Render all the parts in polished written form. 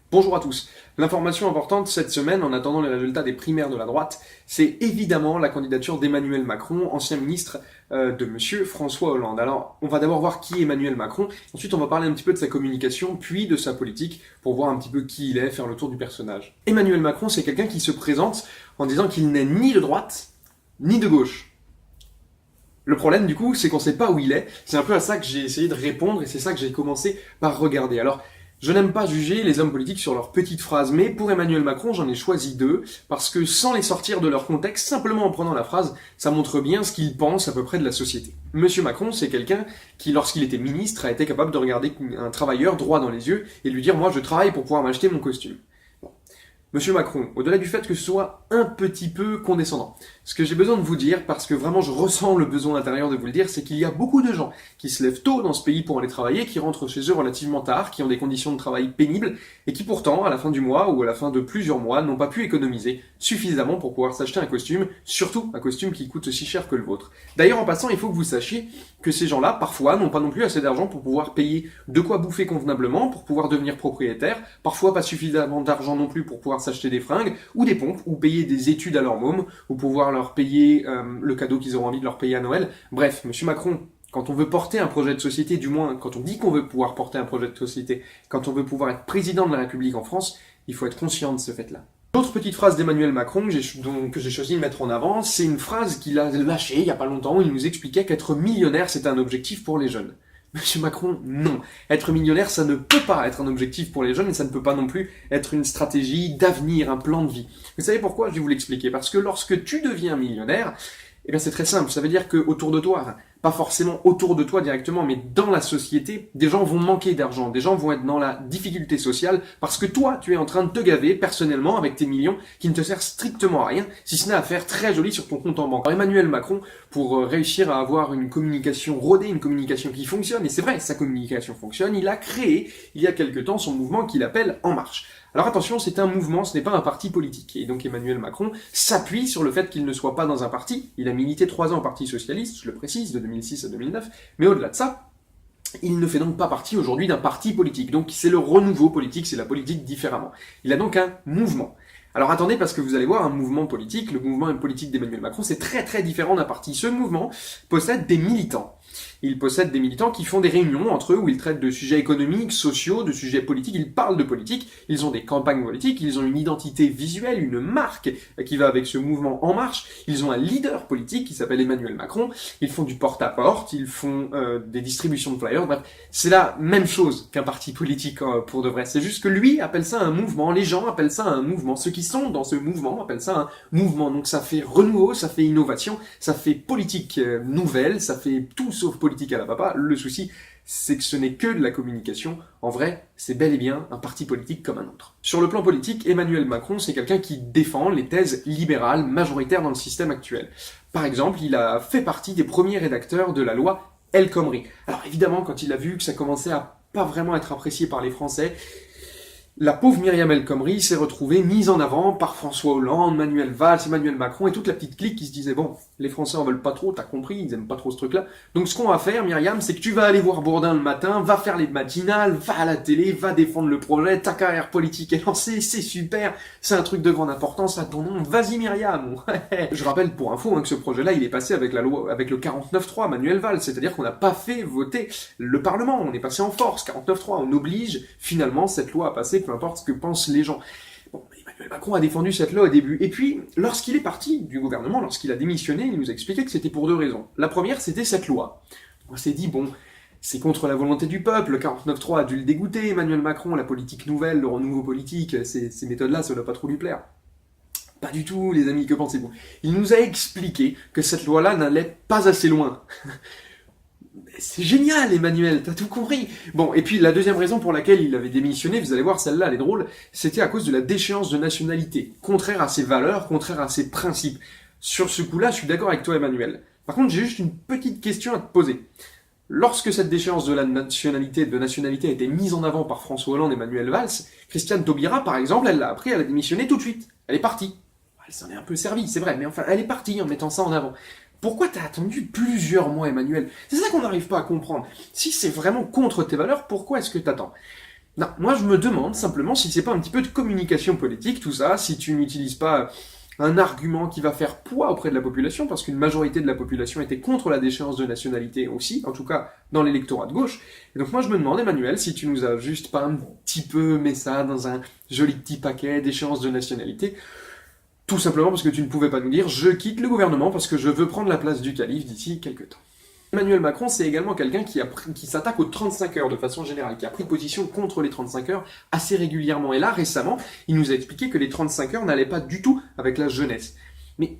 Bonjour à tous. L'information importante cette semaine, en attendant les résultats des primaires de la droite, c'est évidemment la candidature d'Emmanuel Macron, ancien ministre de Monsieur François Hollande. Alors, on va d'abord voir qui est Emmanuel Macron, ensuite on va parler un petit peu de sa communication, puis de sa politique, pour voir un petit peu qui il est, faire le tour du personnage. Emmanuel Macron, c'est quelqu'un qui se présente en disant qu'il n'est ni de droite, ni de gauche. Le problème, du coup, c'est qu'on sait pas où il est. C'est un peu à ça que j'ai essayé de répondre, et c'est ça que j'ai commencé par regarder. Alors, je n'aime pas juger les hommes politiques sur leurs petites phrases, mais pour Emmanuel Macron, j'en ai choisi deux, parce que sans les sortir de leur contexte, simplement en prenant la phrase, ça montre bien ce qu'il pense à peu près de la société. Monsieur Macron, c'est quelqu'un qui, lorsqu'il était ministre, a été capable de regarder un travailleur droit dans les yeux et lui dire « moi, je travaille pour pouvoir m'acheter mon costume ». Monsieur Macron, au-delà du fait que ce soit un petit peu condescendant, ce que j'ai besoin de vous dire, parce que vraiment je ressens le besoin intérieur de vous le dire, c'est qu'il y a beaucoup de gens qui se lèvent tôt dans ce pays pour aller travailler, qui rentrent chez eux relativement tard, qui ont des conditions de travail pénibles, et qui pourtant, à la fin du mois ou à la fin de plusieurs mois, n'ont pas pu économiser suffisamment pour pouvoir s'acheter un costume, surtout un costume qui coûte aussi cher que le vôtre. D'ailleurs, en passant, il faut que vous sachiez que ces gens-là, parfois, n'ont pas non plus assez d'argent pour pouvoir payer de quoi bouffer convenablement, pour pouvoir devenir propriétaire, parfois pas suffisamment d'argent non plus pour pouvoir s'acheter des fringues, ou des pompes, ou payer des études à leur môme, ou pouvoir leur payer le cadeau qu'ils auront envie de leur payer à Noël. Bref, monsieur Macron, quand on veut porter un projet de société, du moins quand on dit qu'on veut pouvoir porter un projet de société, quand on veut pouvoir être président de la République en France, il faut être conscient de ce fait-là. L'autre petite phrase d'Emmanuel Macron que j'ai choisi de mettre en avant, c'est une phrase qu'il a lâchée il y a pas longtemps où il nous expliquait qu'être millionnaire c'était un objectif pour les jeunes. Monsieur Macron, non. Être millionnaire, ça ne peut pas être un objectif pour les jeunes et ça ne peut pas non plus être une stratégie d'avenir, un plan de vie. Vous savez pourquoi? Je vais vous l'expliquer. Parce que lorsque tu deviens millionnaire, eh bien c'est très simple. Ça veut dire que autour de toi, pas forcément autour de toi directement, mais dans la société, des gens vont manquer d'argent, des gens vont être dans la difficulté sociale parce que toi, tu es en train de te gaver personnellement avec tes millions qui ne te servent strictement à rien, si ce n'est à faire très joli sur ton compte en banque. Alors Emmanuel Macron, pour réussir à avoir une communication rodée, une communication qui fonctionne, et c'est vrai, sa communication fonctionne, il a créé, il y a quelque temps, son mouvement qu'il appelle En Marche. Alors attention, c'est un mouvement, ce n'est pas un parti politique. Et donc Emmanuel Macron s'appuie sur le fait qu'il ne soit pas dans un parti. Il a milité 3 ans au Parti Socialiste, je le précise, de 2006 à 2009. Mais au-delà de ça, il ne fait donc pas partie aujourd'hui d'un parti politique. Donc c'est le renouveau politique, c'est la politique différemment. Il a donc un mouvement. Alors attendez, parce que vous allez voir, un mouvement politique, le mouvement politique d'Emmanuel Macron, c'est très très différent d'un parti. Ce mouvement possède des militants. Il possède des militants qui font des réunions entre eux où ils traitent de sujets économiques, sociaux, de sujets politiques, ils parlent de politique, ils ont des campagnes politiques, ils ont une identité visuelle, une marque qui va avec ce mouvement En Marche, ils ont un leader politique qui s'appelle Emmanuel Macron, ils font du porte-à-porte, ils font des distributions de flyers, bref, c'est la même chose qu'un parti politique pour de vrai, c'est juste que lui appelle ça un mouvement, les gens appellent ça un mouvement, ceux qui sont dans ce mouvement appellent ça un mouvement, donc ça fait renouveau, ça fait innovation, ça fait politique nouvelle, ça fait tout sauf politique à la papa. Le souci, c'est que ce n'est que de la communication. En vrai, c'est bel et bien un parti politique comme un autre. Sur le plan politique, Emmanuel Macron, c'est quelqu'un qui défend les thèses libérales majoritaires dans le système actuel. Par exemple, il a fait partie des premiers rédacteurs de la loi El Khomri. Alors évidemment, quand il a vu que ça commençait à pas vraiment être apprécié par les Français, la pauvre Myriam El Khomri s'est retrouvée mise en avant par François Hollande, Manuel Valls, Emmanuel Macron et toute la petite clique qui se disait bon, les Français en veulent pas trop, t'as compris, ils aiment pas trop ce truc-là. Donc ce qu'on va faire, Myriam, c'est que tu vas aller voir Bourdin le matin, va faire les matinales, va à la télé, va défendre le projet, ta carrière politique est lancée, c'est super, c'est un truc de grande importance à ton nom, vas-y Myriam. Je rappelle pour info que ce projet-là, il est passé avec la loi, avec le 49.3, Manuel Valls, c'est-à-dire qu'on n'a pas fait voter le Parlement, on est passé en force, 49.3, on oblige finalement cette loi à passer, peu importe ce que pensent les gens. Bon, Emmanuel Macron a défendu cette loi au début. Et puis, lorsqu'il est parti du gouvernement, lorsqu'il a démissionné, il nous a expliqué que c'était pour 2 raisons. La première, c'était cette loi. On s'est dit, bon, c'est contre la volonté du peuple, le 49.3 a dû le dégoûter, Emmanuel Macron, la politique nouvelle, le renouveau politique, ces méthodes-là, ça ne doit pas trop lui plaire. Pas du tout, les amis, que pensez-vous? Il nous a expliqué que cette loi-là n'allait pas assez loin. C'est génial, Emmanuel, t'as tout compris. Bon, et puis la deuxième raison pour laquelle il avait démissionné, vous allez voir, celle-là, elle est drôle, c'était à cause de la déchéance de nationalité, contraire à ses valeurs, contraire à ses principes. Sur ce coup-là, je suis d'accord avec toi, Emmanuel. Par contre, j'ai juste une petite question à te poser. Lorsque cette déchéance de la nationalité a été mise en avant par François Hollande et Manuel Valls, Christiane Taubira, par exemple, elle l'a appris, elle a démissionné tout de suite. Elle est partie. Elle s'en est un peu servie, c'est vrai, mais enfin, elle est partie en mettant ça en avant. Pourquoi t'as attendu plusieurs mois, Emmanuel? C'est ça qu'on n'arrive pas à comprendre. Si c'est vraiment contre tes valeurs, pourquoi est-ce que t'attends? Non, moi je me demande simplement si c'est pas un petit peu de communication politique tout ça, si tu n'utilises pas un argument qui va faire poids auprès de la population, parce qu'une majorité de la population était contre la déchéance de nationalité aussi, en tout cas dans l'électorat de gauche. Et donc moi je me demande, Emmanuel, si tu nous as juste pas un petit peu mis ça dans un joli petit paquet d'échéance de nationalité, tout simplement parce que tu ne pouvais pas nous dire je quitte le gouvernement parce que je veux prendre la place du calife d'ici quelques temps. Emmanuel Macron, c'est également quelqu'un qui s'attaque aux 35 heures de façon générale, qui a pris position contre les 35 heures assez régulièrement. Et là, récemment, il nous a expliqué que les 35 heures n'allaient pas du tout avec la jeunesse. Mais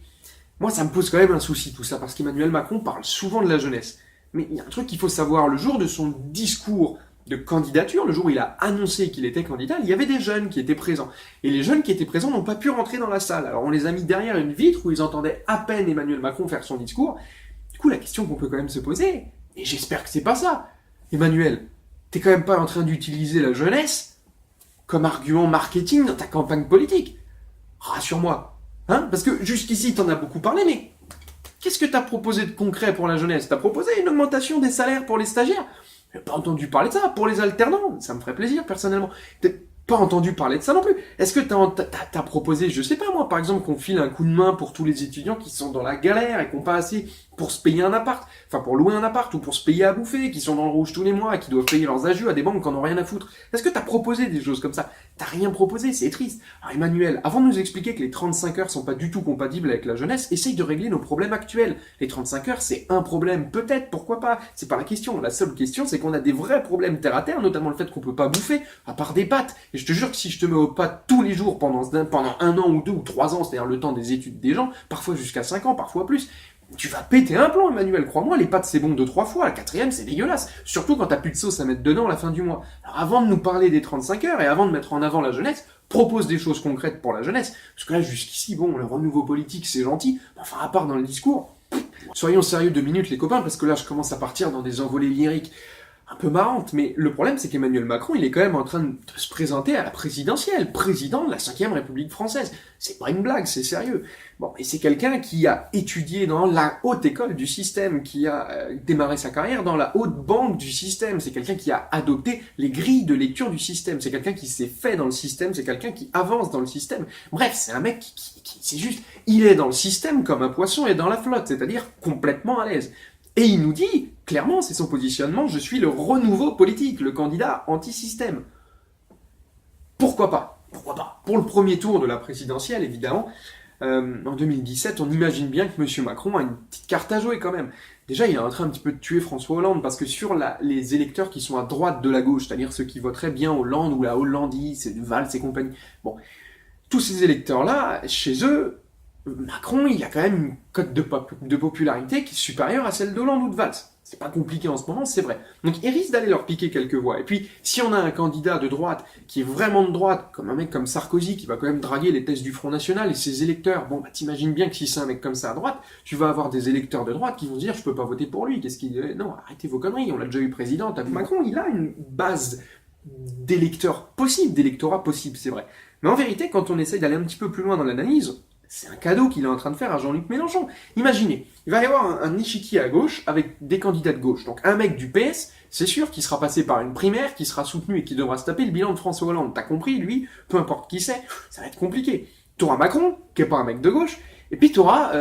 moi, ça me pose quand même un souci tout ça, parce qu'Emmanuel Macron parle souvent de la jeunesse. Mais il y a un truc qu'il faut savoir, le jour de son discours de candidature, le jour où il a annoncé qu'il était candidat, il y avait des jeunes qui étaient présents. Et les jeunes qui étaient présents n'ont pas pu rentrer dans la salle. Alors on les a mis derrière une vitre où ils entendaient à peine Emmanuel Macron faire son discours. Du coup, la question qu'on peut quand même se poser, et j'espère que c'est pas ça, Emmanuel, t'es quand même pas en train d'utiliser la jeunesse comme argument marketing dans ta campagne politique. Rassure-moi. Hein? Parce que jusqu'ici, t'en as beaucoup parlé, mais qu'est-ce que t'as proposé de concret pour la jeunesse? T'as proposé une augmentation des salaires pour les stagiaires? J'ai pas entendu parler de ça. Pour les alternants, ça me ferait plaisir, personnellement. T'as pas entendu parler de ça non plus. Est-ce que t'as proposé, je sais pas moi, par exemple, qu'on file un coup de main pour tous les étudiants qui sont dans la galère et qui n'ont pas assez pour se payer un appart, enfin pour louer un appart ou pour se payer à bouffer, qui sont dans le rouge tous les mois et qui doivent payer leurs agios à des banques qui en ont rien à foutre? Est-ce que t'as proposé des choses comme ça? T'as rien proposé, c'est triste. Alors Emmanuel, avant de nous expliquer que les 35 heures sont pas du tout compatibles avec la jeunesse, essaye de régler nos problèmes actuels. Les 35 heures, c'est un problème, peut-être, pourquoi pas? C'est pas la question. La seule question, c'est qu'on a des vrais problèmes terre à terre, notamment le fait qu'on peut pas bouffer, à part des pâtes. Et je te jure que si je te mets aux pâtes tous les jours pendant un an ou 2 ou 3 ans, c'est-à-dire le temps des études des gens, parfois jusqu'à 5 ans, parfois plus, tu vas péter un plomb, Emmanuel, crois-moi, les pâtes c'est bon 2-3 fois, la quatrième c'est dégueulasse. Surtout quand t'as plus de sauce à mettre dedans à la fin du mois. Alors avant de nous parler des 35 heures et avant de mettre en avant la jeunesse, propose des choses concrètes pour la jeunesse. Parce que là, jusqu'ici, bon, le renouveau politique c'est gentil, mais enfin à part dans le discours, soyons sérieux 2 minutes les copains, parce que là je commence à partir dans des envolées lyriques un peu marrantes, mais le problème c'est qu'Emmanuel Macron, il est quand même en train de se présenter à la présidentielle, président de la 5e République française. C'est pas une blague, c'est sérieux. Bon, et c'est quelqu'un qui a étudié dans la haute école du système, qui a démarré sa carrière dans la haute banque du système, c'est quelqu'un qui a adopté les grilles de lecture du système, c'est quelqu'un qui s'est fait dans le système, c'est quelqu'un qui avance dans le système. Bref, c'est un mec qui c'est juste, il est dans le système comme un poisson est dans la flotte, c'est-à-dire complètement à l'aise. Et il nous dit, clairement, c'est son positionnement, je suis le renouveau politique, le candidat anti-système. Pourquoi pas? Pourquoi pas? Pour le premier tour de la présidentielle, évidemment, en 2017, on imagine bien que M. Macron a une petite carte à jouer quand même. Déjà, il est en train un petit peu de tuer François Hollande, parce que sur les électeurs qui sont à droite de la gauche, c'est-à-dire ceux qui voteraient bien Hollande ou la Hollandie, c'est Valls et compagnie, bon, tous ces électeurs-là, chez eux, Macron, il a quand même une cote de popularité qui est supérieure à celle d'Hollande ou de Valls. C'est pas compliqué en ce moment, c'est vrai. Donc il risque d'aller leur piquer quelques voix. Et puis, si on a un candidat de droite qui est vraiment de droite, comme un mec comme Sarkozy, qui va quand même draguer les thèses du Front National et ses électeurs, bon, bah t'imagines bien que si c'est un mec comme ça à droite, tu vas avoir des électeurs de droite qui vont se dire, je peux pas voter pour lui, qu'est-ce qu'il... Non, arrêtez vos conneries, on l'a déjà eu président. Macron, il a une base d'électeurs possibles, d'électorat possible, c'est vrai. Mais en vérité, quand on essaye d'aller un petit peu plus loin dans l'analyse, c'est un cadeau qu'il est en train de faire à Jean-Luc Mélenchon. Imaginez, il va y avoir un échiquier à gauche avec des candidats de gauche. Donc un mec du PS, c'est sûr qu'il sera passé par une primaire, qui sera soutenu et qui devra se taper le bilan de François Hollande. T'as compris, lui, peu importe qui c'est, ça va être compliqué. T'auras Macron, qui est pas un mec de gauche, et puis t'auras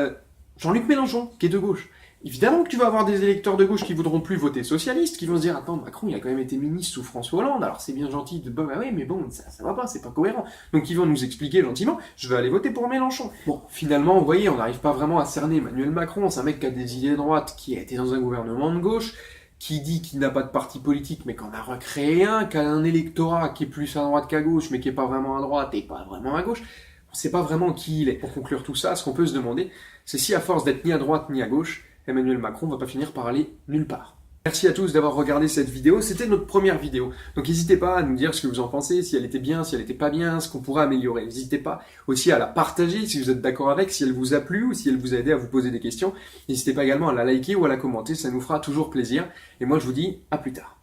Jean-Luc Mélenchon, qui est de gauche. Évidemment que tu vas avoir des électeurs de gauche qui voudront plus voter socialiste, qui vont se dire, attends, Macron, il a quand même été ministre sous François Hollande, alors c'est bien gentil de, bah ouais, mais bon, ça va pas, c'est pas cohérent. Donc ils vont nous expliquer gentiment, je vais aller voter pour Mélenchon. Bon, finalement, vous voyez, on n'arrive pas vraiment à cerner Emmanuel Macron, c'est un mec qui a des idées de droite, qui a été dans un gouvernement de gauche, qui dit qu'il n'a pas de parti politique, mais qu'en a recréé un, qui a un électorat qui est plus à droite qu'à gauche, mais qui est pas vraiment à droite et pas vraiment à gauche. On sait pas vraiment qui il est. Pour conclure tout ça, ce qu'on peut se demander, c'est si à force d'être ni à droite ni à gauche, Emmanuel Macron va pas finir par aller nulle part. Merci à tous d'avoir regardé cette vidéo, c'était notre première vidéo. Donc n'hésitez pas à nous dire ce que vous en pensez, si elle était bien, si elle était pas bien, ce qu'on pourrait améliorer. N'hésitez pas aussi à la partager si vous êtes d'accord avec, si elle vous a plu ou si elle vous a aidé à vous poser des questions. N'hésitez pas également à la liker ou à la commenter, ça nous fera toujours plaisir. Et moi je vous dis à plus tard.